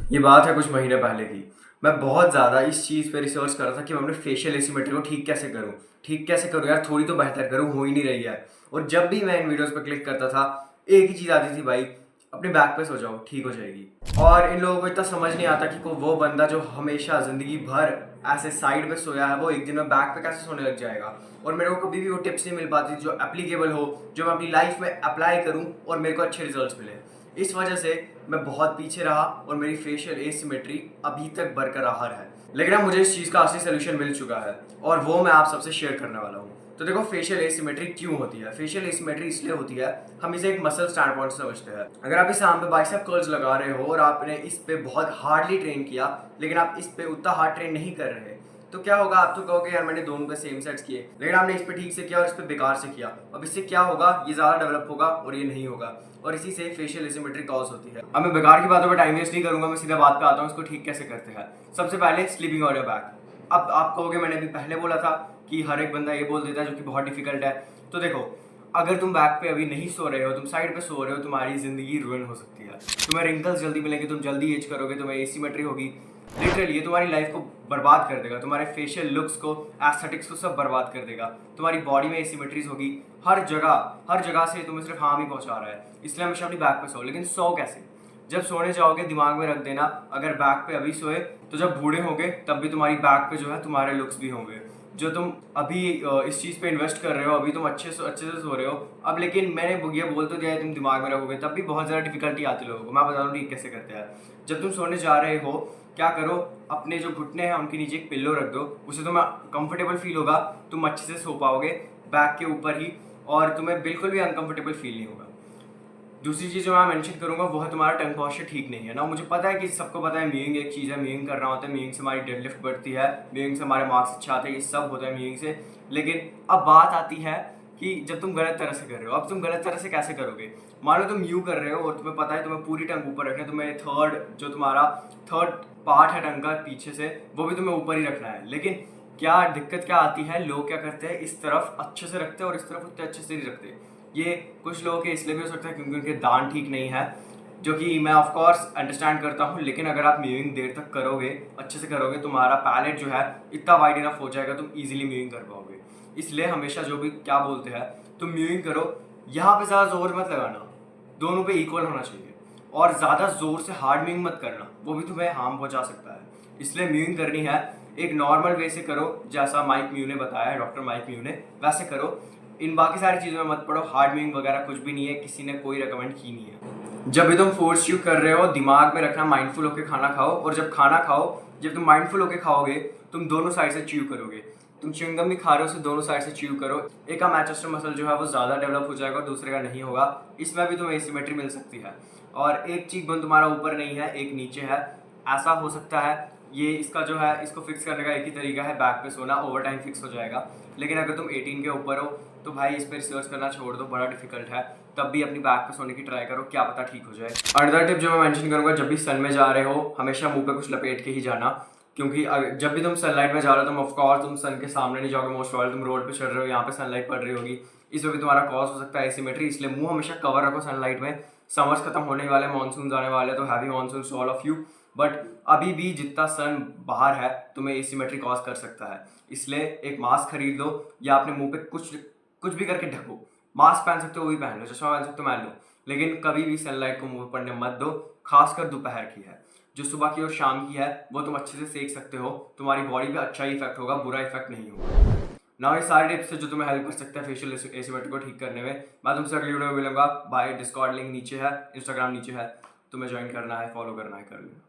ये बात है कुछ महीने पहले की। मैं बहुत ज़्यादा इस चीज़ पे रिसर्च कर रहा था कि मैं अपने फेशियल एसिमेट्री को ठीक कैसे करूँ यार, थोड़ी तो बेहतर करूँ, हो ही नहीं रही है। और जब भी मैं इन वीडियोज़ पे क्लिक करता था, एक ही चीज़ आती थी भाई, अपने बैक पे सो जाओ, ठीक हो जाएगी। और इन लोगों को इतना समझ नहीं आता कि वो बंदा जो हमेशा ज़िंदगी भर ऐसे साइड पे सोया है, वो एक दिन में बैक पे कैसे सोने लग जाएगा। और मेरे को कभी भी वो टिप्स नहीं मिल पाती जो एप्लीकेबल हो, जो मैं अपनी लाइफ में अप्लाई करूँ और मेरे को अच्छे रिजल्ट्स मिले। इस वजह से मैं बहुत पीछे रहा और मेरी फेशियल एसिमेट्री अभी तक बरकरार है। लेकिन अब मुझे इस चीज़ का असली सोल्यूशन मिल चुका है और वो मैं आप सबसे शेयर करने वाला हूँ। तो देखो, फेशियल एसिमेट्री क्यों होती है? फेशियल एसिमेट्री इसलिए होती है, हम इसे एक मसल स्टैंड पॉइंट से समझते हैं। अगर आप इस आर्म पे बाइसेप कर्ल्स लगा रहे हो और आपने इस पे बहुत हार्डली ट्रेन किया, लेकिन आप इस पे उतना हार्ड ट्रेन नहीं कर रहे, तो क्या होगा? आप तो कहोगे यार मैंने दोनों पे सेम सेट्स किए, लेकिन आपने इस पे ठीक से किया और इस पे बेकार से किया। अब इससे क्या होगा? ये ज़्यादा डेवलप होगा और ये नहीं होगा, और इसी से फेशियल एसिमेट्री कॉज होती है। अब मैं बेकार की बातों पर टाइम वेस्ट नहीं करूंगा, मैं सीधा बात पे आता हूँ, इसको ठीक कैसे करते हैं। सबसे पहले स्लीपिंग ऑन योर बैक। अब आप कहोगे मैंने अभी पहले बोला था कि हर एक बंदा ये बोल देता है, जो कि बहुत डिफिकल्ट है। तो देखो, अगर तुम बैक पे अभी नहीं सो रहे हो, तुम साइड पे सो रहे हो, तुम्हारी जिंदगी रुइन हो सकती है। तुम्हें रिंकल्स जल्दी मिलेंगे, तुम जल्दी एज करोगे, तुम्हें एसिमेट्री होगी। लिटरली ये तुम्हारी लाइफ को बर्बाद कर देगा, तुम्हारे फेशियल लुक्स को, एस्थेटिक्स को सब बर्बाद कर देगा। तुम्हारी बॉडी में एसिमेट्रीज होगी हर जगह से तुम्हें सिर्फ हार्म ही पहुंचा रहा है। इसलिए हमेशा अपनी बैक पे सो। लेकिन सो कैसे? जब सोने जाओगे दिमाग में रख देना, अगर बैक पे अभी सोए तो जब बूढ़े होंगे तब भी तुम्हारी बैक पे जो है तुम्हारे लुक्स भी होंगे। जो तुम अभी इस चीज़ पे इन्वेस्ट कर रहे हो, अभी तुम अच्छे से सो रहे हो अब, लेकिन मैंने ये बोल तो दिया है तुम दिमाग में रखोगे, तब भी बहुत ज़्यादा डिफिकल्टी आती है लोगों को। मैं बता दूँ ठीक कैसे करते हैं। जब तुम सोने जा रहे हो, क्या करो, अपने जो घुटने हैं उनके नीचे एक पिल्लो रख दो, उससे तुम्हें कंफर्टेबल फील होगा, तुम अच्छे से सो पाओगे बैक के ऊपर ही, और तुम्हें बिल्कुल भी अनकंफर्टेबल फील नहीं होगा। दूसरी चीज़ जो मैं मेंशन करूंगा वो है तुम्हारा टंग पॉस्चर ठीक नहीं है ना। मुझे पता है कि सबको पता है म्यूइंग एक चीज़ है, म्यूइंग करना होता है, म्यूइंग से हमारी डेडलिफ्ट बढ़ती है, म्यूइंग से हमारे मार्क्स अच्छे आते हैं, ये सब होता है म्यूइंग से। लेकिन अब बात आती है कि जब तुम गलत तरह से कर रहे हो। अब तुम गलत तरह से कैसे करोगे? मान लो तुम म्यू कर रहे हो और तुम्हें पता है तुम्हें पूरी टंग ऊपर रखना है, तुम्हें तुम्हारा थर्ड पार्ट है टंग का पीछे से, वो भी तुम्हें ऊपर ही रखना है। लेकिन क्या दिक्कत क्या आती है, लोग क्या करते हैं, इस तरफ अच्छे से रखते हैं और इस तरफ उतने अच्छे से नहीं रखते। ये कुछ लोगों के इसलिए भी हो सकता है क्योंकि उनके दांत ठीक नहीं है, जो कि मैं ऑफ कोर्स अंडरस्टैंड करता हूँ। लेकिन अगर आप म्यूइंग देर तक करोगे, अच्छे से करोगे, तुम्हारा पैलेट जो है इतना वाइड इनफ हो जाएगा, तुम इजीली म्यूइंग कर पाओगे। इसलिए हमेशा जो भी क्या बोलते हैं, तुम म्यूइंग करो, यहाँ पे ज़्यादा जोर मत लगाना, दोनों पे इक्वल होना चाहिए। और ज़्यादा जोर से हार्ड म्यूइंग मत करना, वो भी तुम्हें हार्म पहुँचा सकता है। इसलिए म्यूइंग करनी है एक नॉर्मल वे से करो, जैसा माइक म्यू ने बताया है, डॉक्टर माइक म्यू ने, वैसे करो। इन बाकी सारी चीज़ों में मत पड़ो, हार्ड म्यूइंग वगैरह कुछ भी नहीं है, किसी ने कोई रिकमेंड की नहीं है। जब भी तुम फोर्स च्यू कर रहे हो, दिमाग में रखना माइंडफुल होकर खाना खाओ, और जब खाना खाओ, जब तुम माइंडफुल होकर खाओगे, तुम दोनों साइड से च्यू करोगे। तुम च्युइंगम भी खा रहे हो, उसे दोनों साइड से च्यू करो। एक का मैनचेस्टर मसल जो है वो ज़्यादा डेवलप हो जाएगा और दूसरे का नहीं होगा। इसमें भी तुम्हें एसिमेट्री मिल सकती है। और एक चीक बोन तुम्हारा ऊपर नहीं है, एक नीचे है, ऐसा हो सकता है। ये इसका जो है, इसको फिक्स करने का एक ही तरीका है, बैक पे सोना, ओवर टाइम फिक्स हो जाएगा। लेकिन अगर तुम 18 के ऊपर हो तो भाई इस पर रिसर्च करना छोड़ दो, बड़ा डिफिकल्ट है। तब भी अपनी बैक पे सोने की ट्राई करो, क्या पता ठीक हो जाए। अनदर टिप जो मैं मेंशन करूंगा, जब भी सन में जा रहे हो हमेशा मुंह पे कुछ लपेट के ही जाना, क्योंकि जब भी तुम सनलाइट में जा रहे हो, तुम ऑफकोर्स तुम सन के सामने नहीं जाओगे, मोस्ट ऑफ तुम रोड पे चल रहे हो, यहाँ पे सनलाइट पड़ रही होगी, इसमें भी तुम्हारा कॉज हो सकता है एसिमेट्री। इसलिए मुंह हमेशा कवर रखो सनलाइट में। समर्स खत्म होने वाले, मानसून आने वाले, तो heavy monsoon all of you. But अभी भी जितना सन बाहर है तुम्हें एसिमेट्री कॉज कर सकता है। इसलिए एक मास्क खरीद लो, या अपने मुंह पे कुछ भी करके ढको। मास्क पहन सकते हो वो भी पहन लो, चश्मा पहन सकते हो पहन लो, लेकिन कभी भी सनलाइट को मुंह पर पड़ने मत दो। खासकर दोपहर की है, जो सुबह की और शाम की है वो तुम अच्छे से सेक सकते हो, तुम्हारी बॉडी पे अच्छा इफेक्ट होगा, बुरा इफेक्ट नहीं होगा। ना ये सारे टिप्स है जो तुम्हें हेल्प कर सकते हैं फेशियल एसिमेट्री को ठीक करने में। मैं तुमसे अगली वीडियो में मिलूंगा। बाय। डिस्कॉर्ड लिंक नीचे है, इंस्टाग्राम नीचे है, तुम्हें ज्वाइन करना है, फॉलो करना है, कर लो।